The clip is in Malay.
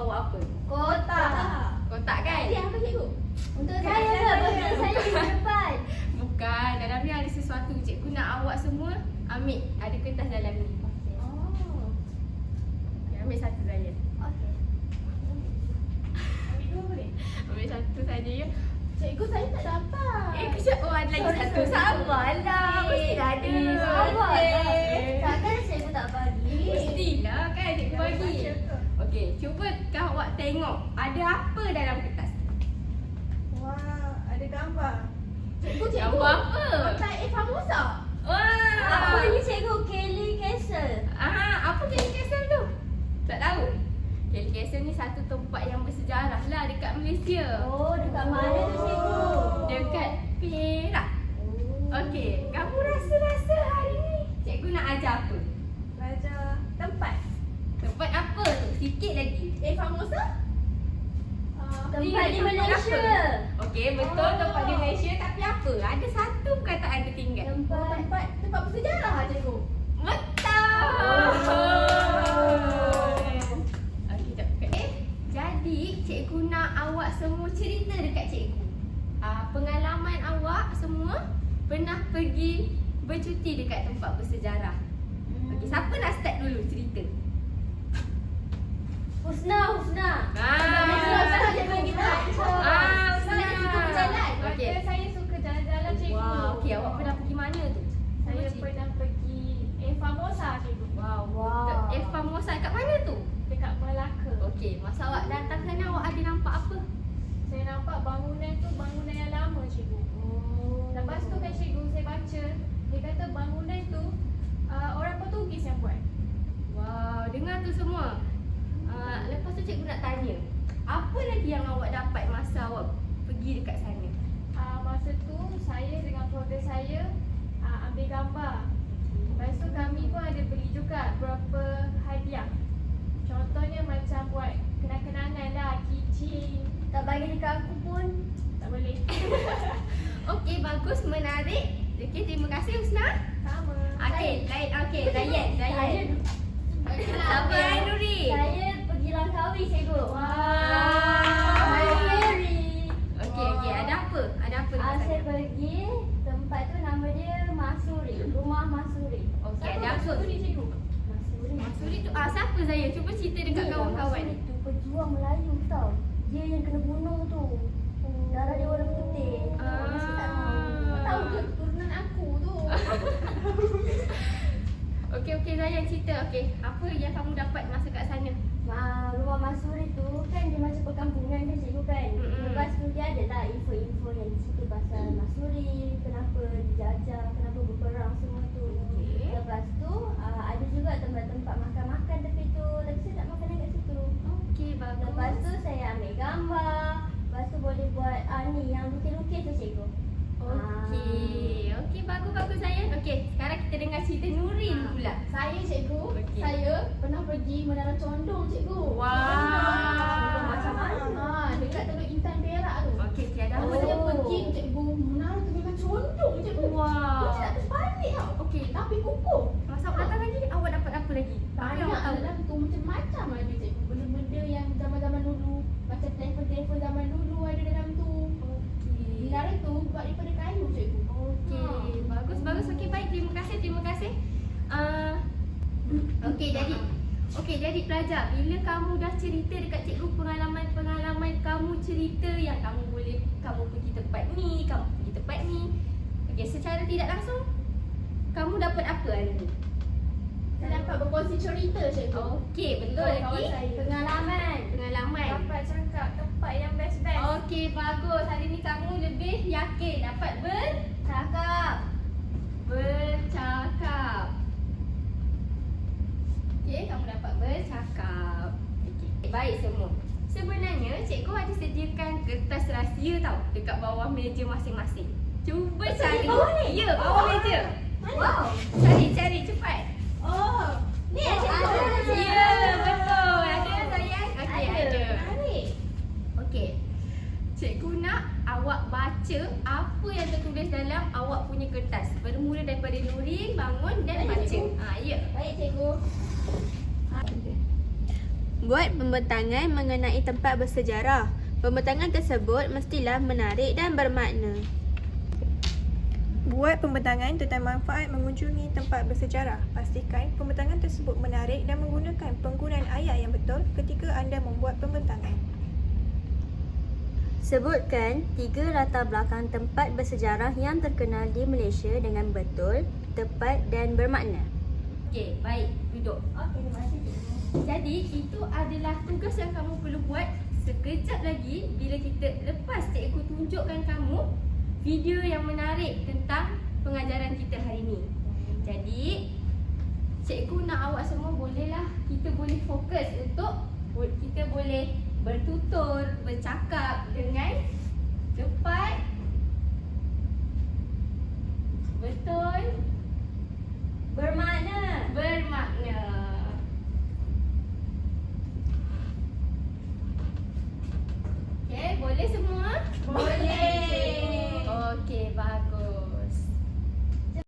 bawa apa? Kotak kan? Hadiah apa cikgu? Untuk saya ke? Untuk saya di depan. Bukan, dalam ni ada sesuatu. Cikgu nak awak semua ambil. Ada kertas dalam ni. Oh. Okay, ambil satu saja. Okey. Ambil dua boleh? Ambil satu saja ya. Cikgu saya tak dapat. Kejap. Oh, ada lagi satu. Sabarlah. Mestilah ada. Sabarlah. Takkan cikgu tak bagi. Mestilah kan cikgu bagi. Okey, cuba kau awak tengok. Ada apa dalam kertas? Wah, ada gambar. Cikgu. Gambar apa? Hotel A Famosa. Wah. Apa ni cikgu? Kelly Castle. Apa Kelly Castle tu? Tak tahu. Kelly Castle ni satu tempat yang bersejarah lah dekat Malaysia. Oh, dekat mana tu cikgu? Dekat Perak. Okey, kamu rasa-rasa hari ni cikgu nak ajar apa? Belajar tempat. Tempat apa tu? Sikit lagi. A Famosa? Tempat di Tempat Malaysia. apa? Okey, betul Oh. tempat di Malaysia tapi apa? Ada satu perkataan tertinggal. Tempat bersejarah lah cikgu. Betul. Okey, jap. Jadi cikgu nak awak semua cerita dekat cikgu. Pengalaman awak semua pernah pergi bercuti dekat tempat bersejarah. Okey, siapa nak start dulu cerita? Husna. Saya cikgu pergi Husna. Saya suka berjalan. Okey. Maka saya suka jalan-jalan cikgu. Wow, okey, awak pernah pergi mana tu? Saya Cuba cerita. pernah pergi A Famosa cikgu. Wow. Wow. Famosa kat mana tu? Dekat Melaka. Okey, masa awak datang sana awak ada nampak apa? Saya nampak bangunan tu bangunan yang lama cikgu. Lepas tu kan cikgu saya baca dia kata bangunan tu orang Portugis yang buat. Wow, dengar tu semua. Lepas tu cikgu nak tanya, apa lagi yang awak dapat masa awak pergi dekat sana? Masa tu saya dengan keluarga saya ambil gambar. Lepas tu kami pun ada beli juga beberapa hadiah. Contohnya macam buat kenang-kenangan lah, keychain. Tak bagi dekat aku pun. Tak boleh. Okey, bagus, menarik. Okey, terima kasih Husna. Sama. Okey, Ryan. Siapa Nuri? Saya pergi Langkawi cikgu. Wow. Ferry. Okey, ada apa? Ada apa dekat Saya sana? pergi tempat tu nama dia Masuri. Rumah Masuri. Okey, ada apa? Masuri cikgu. Masuri. Masuri tu siapa saya? Cuba cerita dekat Ni, kawan-kawan. Masuri tu pejuang Melayu tau. Dia yang kena bunuh tu. Darah dia warna putih. Masih tak tahu. Tahu ke keturunan aku tu? Okey, Ryan cerita. Okey, apa yang kamu dapat masa kat sana? Rumah Masuri tu kan dia macam perkampungan kan cikgu kan. Lepas tu dia ada lah info-info yang cerita pasal Masuri, kenapa dijajah, kenapa berperang semua tu. Okey. Lepas tu ada juga tempat-tempat makan-makan tepi tu. Tapi saya tak makan dekat situ. Okey, bagus. Lepas tu saya ambil gambar. Lepas tu boleh buat ni yang lukis-lukis tu cikgu. Okey, bagus saya. Okey, sekarang kita dengar cerita Nurin pula. Saya cikgu, Okey. saya pernah pergi menara condong cikgu. Wow. Macam mana? Dekat Teluk Intan Perak tu. Okey, ada apa? Saya pergi cikgu, menara tu memang condong cikgu. Wow. Saya tak terbalik tau. Okey, Tapi kukuh. masa awak datang lagi, awak dapat apa lagi? Apa yang awak Banyak tahu? dalam tu macam-macam ada cikgu. Benda-benda yang zaman-zaman dulu. Macam telefon-telefon zaman dulu ada dalam tu. Okey. Menara tu buat daripada kayu cikgu. Okey, bagus. Okey, baik. Terima kasih. Okey, jadi pelajar, bila kamu dah cerita dekat cikgu pengalaman kamu cerita yang kamu pergi tempat ni, kamu pergi tempat ni. Okey, secara tidak langsung kamu dapat apa hari ni? Saya dapat berkongsi cerita cikgu. Okey, betul Kawan lagi. saya. Pengalaman. Dapat cakap tempat yang best-best. Okey, bagus. Hari ni kamu lebih yakin dapat bercakap. Okey, kamu dapat bercakap. Okey, baik semua. Sebenarnya cikgu ada sediakan kertas rahsia tau dekat bawah meja masing-masing. Cuba cari. bawah ni? Ya, bawah meja. Wow. Cari cepat. Oh, Ni cikgu. Ya, betul. Ada sayang? Okey, ada. menarik. Okey. Cikgu nak awak baca apa yang tertulis dalam awak punya kertas. Bermula daripada Nurin bangun dan Baik, baca. cikgu. Ya. Baik cikgu. Buat pembentangan mengenai tempat bersejarah. Pembentangan tersebut mestilah menarik dan bermakna. Buat pembentangan tentang manfaat mengunjungi tempat bersejarah. Pastikan pembentangan tersebut menarik dan menggunakan penggunaan ayat yang betul ketika anda membuat pembentangan. Sebutkan 3 latar belakang tempat bersejarah yang terkenal di Malaysia dengan betul, tepat dan bermakna. Okey, baik. Duduk. Okey, terima kasih cikgu. Jadi, itu adalah tugas yang kamu perlu buat. Sekejap lagi, bila kita lepas cikgu tunjukkan kamu video yang menarik tentang pengajaran kita hari ini. Jadi, cikgu nak awak semua bolehlah, kita boleh fokus untuk kita boleh bertutur, bercakap dengan cepat, betul